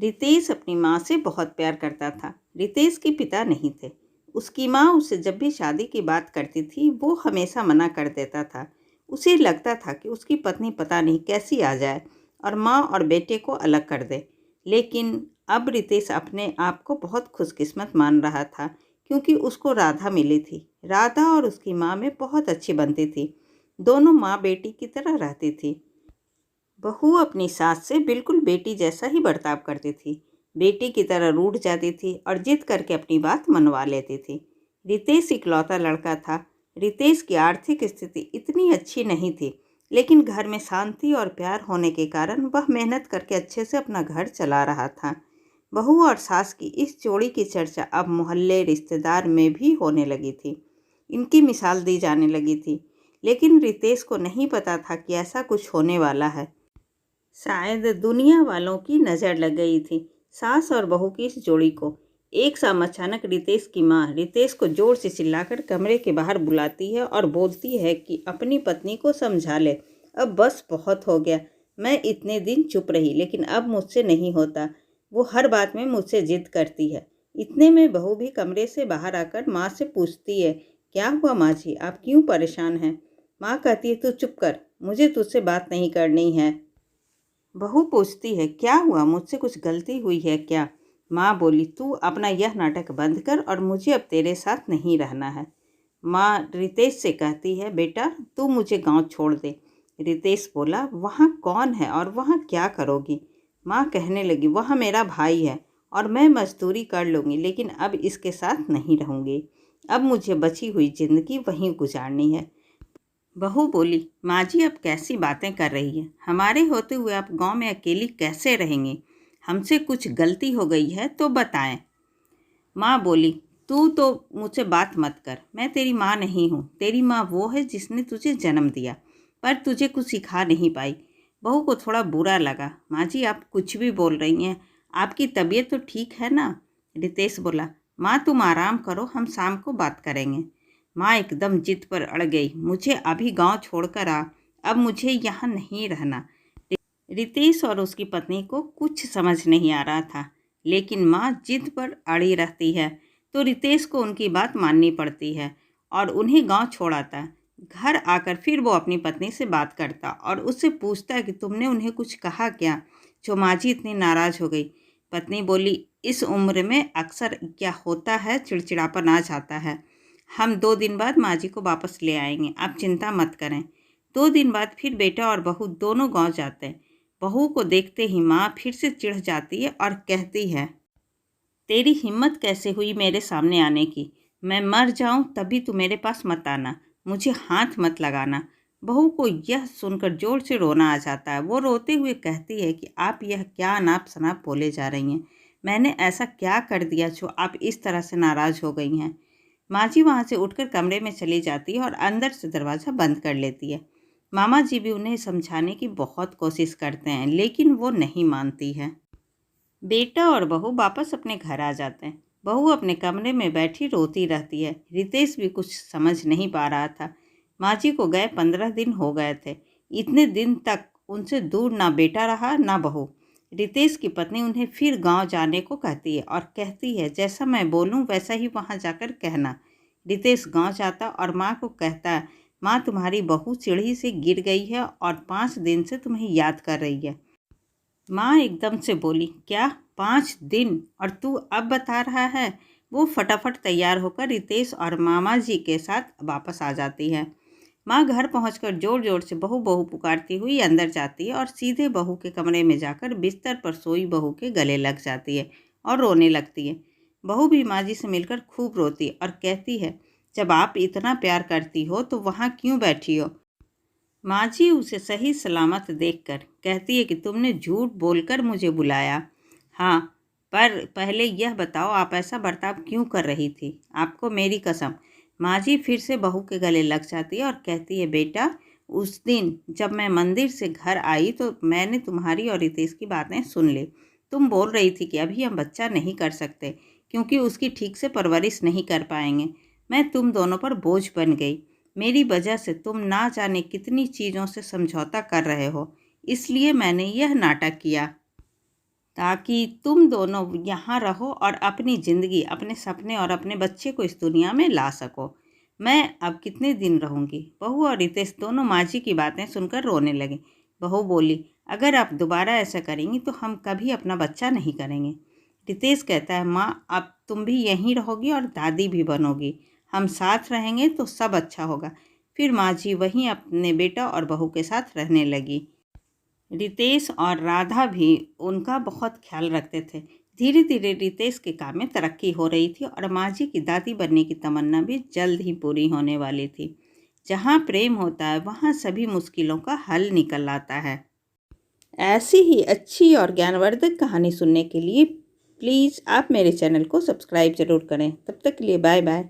रितेश अपनी माँ से बहुत प्यार करता था। रितेश के पिता नहीं थे। उसकी माँ उसे जब भी शादी की बात करती थी वो हमेशा मना कर देता था। उसे लगता था कि उसकी पत्नी पता नहीं कैसी आ जाए और माँ और बेटे को अलग कर दे। लेकिन अब रितेश अपने आप को बहुत खुशकिस्मत मान रहा था क्योंकि उसको राधा मिली थी। राधा और उसकी माँ में बहुत अच्छी बनती थी। दोनों माँ बेटी की तरह रहती थी। बहू अपनी सास से बिल्कुल बेटी जैसा ही बर्ताव करती थी। बेटी की तरह रूठ जाती थी और जिद करके अपनी बात मनवा लेती थी। रितेश इकलौता लड़का था। रितेश की आर्थिक स्थिति इतनी अच्छी नहीं थी, लेकिन घर में शांति और प्यार होने के कारण वह मेहनत करके अच्छे से अपना घर चला रहा था। बहू और सास की इस जोड़ी की चर्चा अब मोहल्ले रिश्तेदार में भी होने लगी थी। इनकी मिसाल दी जाने लगी थी, लेकिन रितेश को नहीं पता था कि ऐसा कुछ होने वाला है। शायद दुनिया वालों की नज़र लग गई थी सास और बहू की इस जोड़ी को। एक शाम अचानक रितेश की माँ रितेश को जोर से चिल्लाकर कमरे के बाहर बुलाती है और बोलती है कि अपनी पत्नी को समझा ले। अब बस बहुत हो गया। मैं इतने दिन चुप रही, लेकिन अब मुझसे नहीं होता। वो हर बात में मुझसे जिद करती है। इतने में बहू भी कमरे से बाहर आकर माँ से पूछती है, क्या हुआ माँ जी, आप क्यों परेशान हैं? माँ कहती है, तू चुप कर, मुझे तुझसे बात नहीं करनी है। बहू पूछती है, क्या हुआ, मुझसे कुछ गलती हुई है क्या? माँ बोली, तू अपना यह नाटक बंद कर और मुझे अब तेरे साथ नहीं रहना है। माँ रितेश से कहती है, बेटा तू मुझे गांव छोड़ दे। रितेश बोला, वहाँ कौन है और वहाँ क्या करोगी? माँ कहने लगी, वह मेरा भाई है और मैं मजदूरी कर लूँगी, लेकिन अब इसके साथ नहीं रहूँगी। अब मुझे बची हुई ज़िंदगी वहीं गुजारनी है। बहू बोली, माँ जी अब कैसी बातें कर रही है? हमारे होते हुए आप गांव में अकेली कैसे रहेंगी? हमसे कुछ गलती हो गई है तो बताएं। माँ बोली, तू तो मुझसे बात मत कर। मैं तेरी माँ नहीं हूँ। तेरी माँ वो है जिसने तुझे जन्म दिया, पर तुझे कुछ सिखा नहीं पाई। बहू को थोड़ा बुरा लगा। माँ जी आप कुछ भी बोल रही हैं, आपकी तबीयत तो ठीक है ना? रितेश बोला, माँ तुम आराम करो, हम शाम को बात करेंगे। माँ एकदम जिद पर अड़ गई, मुझे अभी गांव छोड़कर आ, अब मुझे यहाँ नहीं रहना। रितेश और उसकी पत्नी को कुछ समझ नहीं आ रहा था, लेकिन माँ जिद पर अड़ी रहती है तो रितेश को उनकी बात माननी पड़ती है और उन्हें गांव छोड़ आता। घर आकर फिर वो अपनी पत्नी से बात करता और उससे पूछता कि तुमने उन्हें कुछ कहा क्या, जो माँ जी इतनी नाराज़ हो गई? पत्नी बोली, इस उम्र में अक्सर क्या होता है, चिड़चिड़ापन आ जाता है। हम 2 दिन बाद माँ जी को वापस ले आएंगे, आप चिंता मत करें। 2 दिन बाद फिर बेटा और बहू दोनों गांव जाते हैं। बहू को देखते ही माँ फिर से चिढ़ जाती है और कहती है, तेरी हिम्मत कैसे हुई मेरे सामने आने की? मैं मर जाऊं तभी तू मेरे पास मत आना, मुझे हाथ मत लगाना। बहू को यह सुनकर जोर से रोना आ जाता है। वो रोते हुए कहती है कि आप यह क्या अनाप शनाप बोले जा रही हैं? मैंने ऐसा क्या कर दिया जो आप इस तरह से नाराज़ हो गई हैं? माँ जी वहाँ से उठकर कमरे में चली जाती है और अंदर से दरवाज़ा बंद कर लेती है। मामा जी भी उन्हें समझाने की बहुत कोशिश करते हैं, लेकिन वो नहीं मानती है। बेटा और बहू वापस अपने घर आ जाते हैं। बहू अपने कमरे में बैठी रोती रहती है। रितेश भी कुछ समझ नहीं पा रहा था। माँ जी को गए 15 दिन हो गए थे। इतने दिन तक उनसे दूर ना बेटा रहा ना बहू। रितेश की पत्नी उन्हें फिर गांव जाने को कहती है और कहती है, जैसा मैं बोलूं वैसा ही वहां जाकर कहना। रितेश गांव जाता और माँ को कहता है, माँ तुम्हारी बहू सीढ़ी से गिर गई है और 5 दिन से तुम्हें याद कर रही है। माँ एकदम से बोली, क्या 5 दिन, और तू अब बता रहा है? वो फटाफट तैयार होकर रितेश और मामा जी के साथ वापस आ जाती है। माँ घर पहुंचकर जोर जोर से बहू बहू पुकारती हुई अंदर जाती है और सीधे बहू के कमरे में जाकर बिस्तर पर सोई बहू के गले लग जाती है और रोने लगती है। बहू भी माँ जी से मिलकर खूब रोती है और कहती है, जब आप इतना प्यार करती हो तो वहाँ क्यों बैठी हो? माँ जी उसे सही सलामत देखकर कहती है कि तुमने झूठ बोलकर मुझे बुलाया। हाँ, पर पहले यह बताओ आप ऐसा बर्ताव क्यों कर रही थी? आपको मेरी कसम। माँ जी फिर से बहू के गले लग जाती है और कहती है, बेटा उस दिन जब मैं मंदिर से घर आई तो मैंने तुम्हारी और रितेश की बातें सुन ली। तुम बोल रही थी कि अभी हम बच्चा नहीं कर सकते क्योंकि उसकी ठीक से परवरिश नहीं कर पाएंगे। मैं तुम दोनों पर बोझ बन गई। मेरी वजह से तुम ना जाने कितनी चीज़ों से समझौता कर रहे हो, इसलिए मैंने यह नाटक किया। ताकि तुम दोनों यहाँ रहो और अपनी ज़िंदगी, अपने सपने और अपने बच्चे को इस दुनिया में ला सको। मैं अब कितने दिन रहूँगी। बहू और रितेश दोनों माँ जी की बातें सुनकर रोने लगे। बहू बोली, अगर आप दोबारा ऐसा करेंगी तो हम कभी अपना बच्चा नहीं करेंगे। रितेश कहता है, माँ अब तुम भी यहीं रहोगी और दादी भी बनोगी। हम साथ रहेंगे तो सब अच्छा होगा। फिर माँ जी वहीं अपने बेटा और बहू के साथ रहने लगी। रितेश और राधा भी उनका बहुत ख्याल रखते थे। धीरे धीरे रितेश के काम में तरक्की हो रही थी और माँ जी की दादी बनने की तमन्ना भी जल्द ही पूरी होने वाली थी। जहाँ प्रेम होता है वहाँ सभी मुश्किलों का हल निकल आता है। ऐसी ही अच्छी और ज्ञानवर्धक कहानी सुनने के लिए प्लीज़ आप मेरे चैनल को सब्सक्राइब ज़रूर करें। तब तक के लिए बाय बाय।